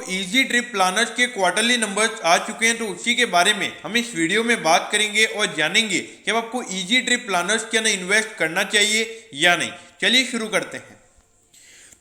Easy trip planners के quarterly numbers आ चुके हैं, तो उसी के बारे में हम इस वीडियो में बात करेंगे और जानेंगे कि अब आपको इजी ट्रिप प्लानर्स के अंदर इन्वेस्ट करना चाहिए या नहीं। चलिए शुरू करते हैं।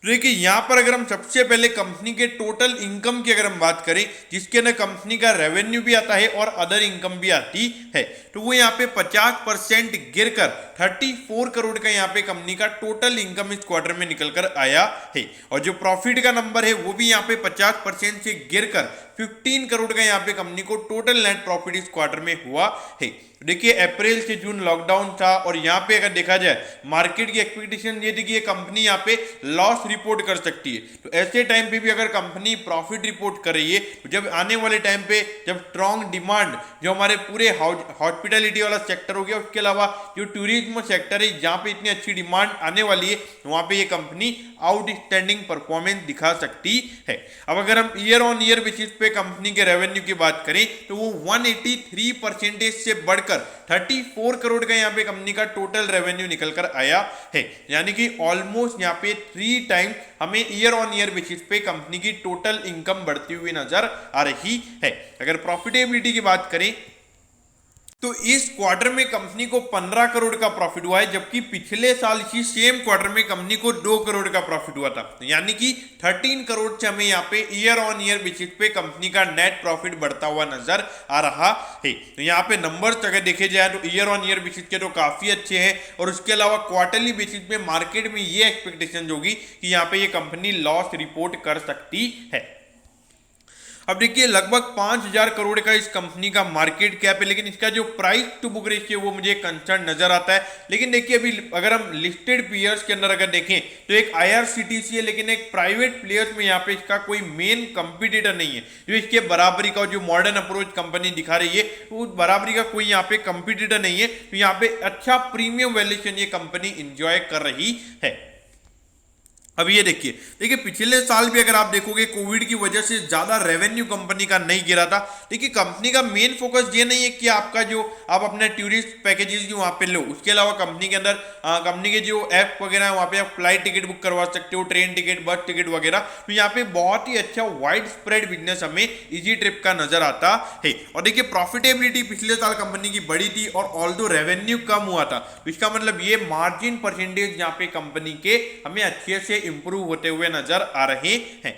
तो देखिए यहाँ पर अगर हम सबसे पहले कंपनी के टोटल इनकम की अगर हम बात करें, जिसके अंदर कंपनी का रेवेन्यू भी आता है और अदर इनकम भी आती है, तो वो यहाँ पे 50% गिरकर 34 करोड़ का यहाँ पे कंपनी का टोटल इनकम इस क्वार्टर में निकल कर आया है। और जो प्रॉफिट का नंबर है वो भी यहाँ पे 50% से गिरकर 15 करोड़ का यहाँ पे कंपनी को टोटल नेट प्रॉफिट इस क्वार्टर में हुआ है। देखिए अप्रैल से जून लॉकडाउन था और यहाँ पे अगर देखा जाए मार्केट की एक्सपेक्टेशन ये थी कि ये कंपनी यहाँ पे लॉस रिपोर्ट कर सकती है। तो ऐसे टाइम पे भी अगर कंपनी प्रॉफिट रिपोर्ट कर रही है, तो जब आने वाले टाइम पे जब स्ट्रॉन्ग डिमांड जो हमारे पूरे हॉस्पिटैलिटी वाला सेक्टर हो गया, उसके अलावा जो टूरिज्म सेक्टर है जहाँ पे इतनी अच्छी डिमांड आने वाली है, वहाँ पे ये कंपनी आउटस्टैंडिंग परफॉर्मेंस दिखा सकती है। अब अगर हम ईयर ऑन ईयर बेसिस पे कंपनी के रेवेन्यू की बात करें तो वो 183% से बढ़कर 34 करोड़ का यहाँ पे कंपनी का टोटल रेवेन्यू निकल कर आया है। यानी कि ऑलमोस्ट यहाँ पे 3 टाइम हमें ईयर ऑन ईयर बेसिस पे कंपनी की टोटल इनकम बढ़ती हुई नजर आ रही है। अगर प्रॉफिटेबिलिटी की बात करें तो इस क्वार्टर में कंपनी को 15 करोड़ का प्रॉफिट हुआ है, जबकि पिछले साल इसी सेम क्वार्टर में कंपनी को 2 करोड़ का प्रॉफिट हुआ था। यानी कि 13 करोड़ से हमें यहाँ पे ईयर ऑन ईयर बेसिस पे कंपनी का नेट प्रॉफिट बढ़ता हुआ नजर आ रहा है। तो यहाँ पे नंबर्स अगर देखे जाए तो ईयर ऑन ईयर बेसिस के तो काफी अच्छे हैं, और उसके अलावा क्वार्टरली बेसिस पे मार्केट में ये एक्सपेक्टेशन होगी कि यहाँ पे ये कंपनी लॉस रिपोर्ट कर सकती है। अब देखिए लगभग 5000 करोड़ का इस कंपनी का मार्केट कैप है, लेकिन इसका जो प्राइस टू बुक रेशियो वो मुझे कंसर्न नजर आता है। लेकिन देखिए अभी अगर हम लिस्टेड पेयर्स के अंदर अगर देखें तो एक IRCTC है, लेकिन एक प्राइवेट प्लेयर्स में यहाँ पे इसका कोई मेन कंपटीटर नहीं है जो इसके बराबरी का, जो मॉडर्न अप्रोच कंपनी दिखा रही है वो बराबरी का कोई यहाँ पे कंपटीटर नहीं है। तो यहाँ पे अच्छा प्रीमियम वैल्यूएशन ये कंपनी इंजॉय कर रही है। अब ये देखिए पिछले साल भी अगर आप देखोगे कोविड की वजह से ज्यादा रेवेन्यू कंपनी का नहीं गिरा था। देखिए कंपनी का मेन फोकस ये नहीं है कि आपका जो आप अपने टूरिस्ट पैकेजेस जो वहाँ पे लो, उसके अलावा कंपनी के अंदर कंपनी के जो ऐप वगैरह है वहाँ पे आप फ्लाइट टिकट बुक करवा सकते हो, ट्रेन टिकट, बस टिकट वगैरह। तो यहाँ पे बहुत ही अच्छा वाइड स्प्रेड बिजनेस हमें इजी ट्रिप का नजर आता है। और देखिए प्रॉफिटेबिलिटी पिछले साल कंपनी की बड़ी थी और ऑल्दो रेवेन्यू कम हुआ था, तो इसका मतलब ये मार्जिन परसेंटेज यहाँ पे कंपनी के हमें अच्छे से इंप्रूव होते हुए नजर आ रहे हैं।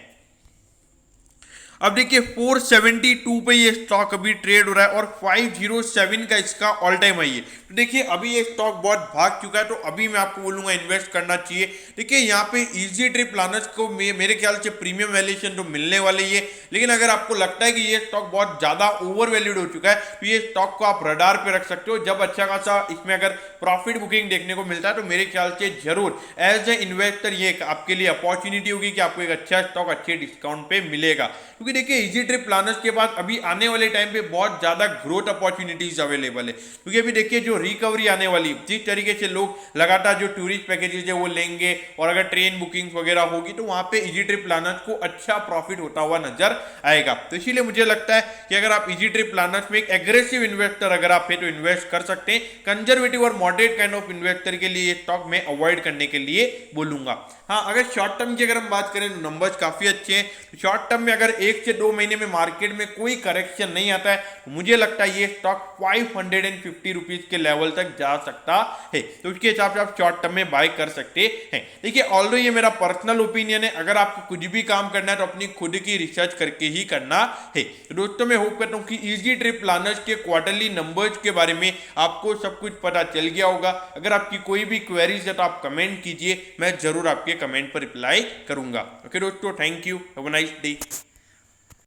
अब देखिए 472 पे ये स्टॉक अभी ट्रेड हो रहा है और 507 का इसका ऑल टाइम हाई है। तो देखिए अभी ये स्टॉक बहुत भाग चुका है, तो अभी मैं आपको बोलूंगा इन्वेस्ट करना चाहिए। देखिए यहाँ पे इजी ट्रिप प्लानर्स को मेरे ख्याल से प्रीमियम वैल्यूएशन तो मिलने वाली है, लेकिन अगर आपको लगता है कि ये स्टॉक बहुत ज्यादा ओवर वैल्यूड हो चुका है तो ये स्टॉक को आप रडार पे रख सकते हो। जब अच्छा खासा इसमें अगर प्रॉफिट बुकिंग देखने को मिलता है तो मेरे ख्याल से जरूर एज ए इन्वेस्टर ये आपके लिए अपॉर्चुनिटी होगी कि आपको एक अच्छा स्टॉक अच्छे डिस्काउंट पे मिलेगा। क्योंकि देखिए इजी ट्रिप प्लानर्स के बाद अभी आने वाले टाइम पे बहुत ज्यादा ग्रोथ अपॉर्चुनिटीज अवेलेबल है, क्योंकि अभी देखिए जो रिकवरी आने वाली, जिस तरीके से लोग लगातार जो टूरिस्ट पैकेजेस है वो लेंगे और अगर ट्रेन बुकिंग वगैरह होगी तो वहां पे इजी ट्रिप प्लानर्स को अच्छा प्रॉफिट होता हुआ नजर आएगा। तो इसीलिए मुझे लगता है कि अगर आप इजी ट्रिप प्लानर्स में एक एग्रेसिव इन्वेस्टर अगर आप है तो इन्वेस्ट कर सकते हैं। कंजर्वेटिव और मॉडरेट काइंड ऑफ इन्वेस्टर के लिए स्टॉक में अवॉइड करने के लिए बोलूंगा। हाँ, अगर शॉर्ट टर्म की अगर हम बात करें तो नंबर्स काफी अच्छे हैं। शॉर्ट टर्म में अगर 1 से 2 महीने में मार्केट में कोई करेक्शन नहीं आता है तो मुझे लगता है ये स्टॉक 550 रुपीज के लेवल तक जा सकता है, तो उसके हिसाब से आप शॉर्ट टर्म में बाय कर सकते हैं। देखिए ऑल्दो ये मेरा पर्सनल ओपिनियन है, अगर आपको कुछ भी काम करना है तो अपनी खुद की रिसर्च करके ही करना है। तो दोस्तों मैं होप करता हूँ कि इजी ट्रिप प्लानर्स के क्वार्टरली नंबर्स के बारे में आपको सब कुछ पता चल गया होगा। अगर आपकी कोई भी क्वेरीज है तो आप कमेंट कीजिए, मैं जरूर आपके कमेंट पर रिप्लाई करूंगा। ओके दोस्तों, thank you, have a nice day.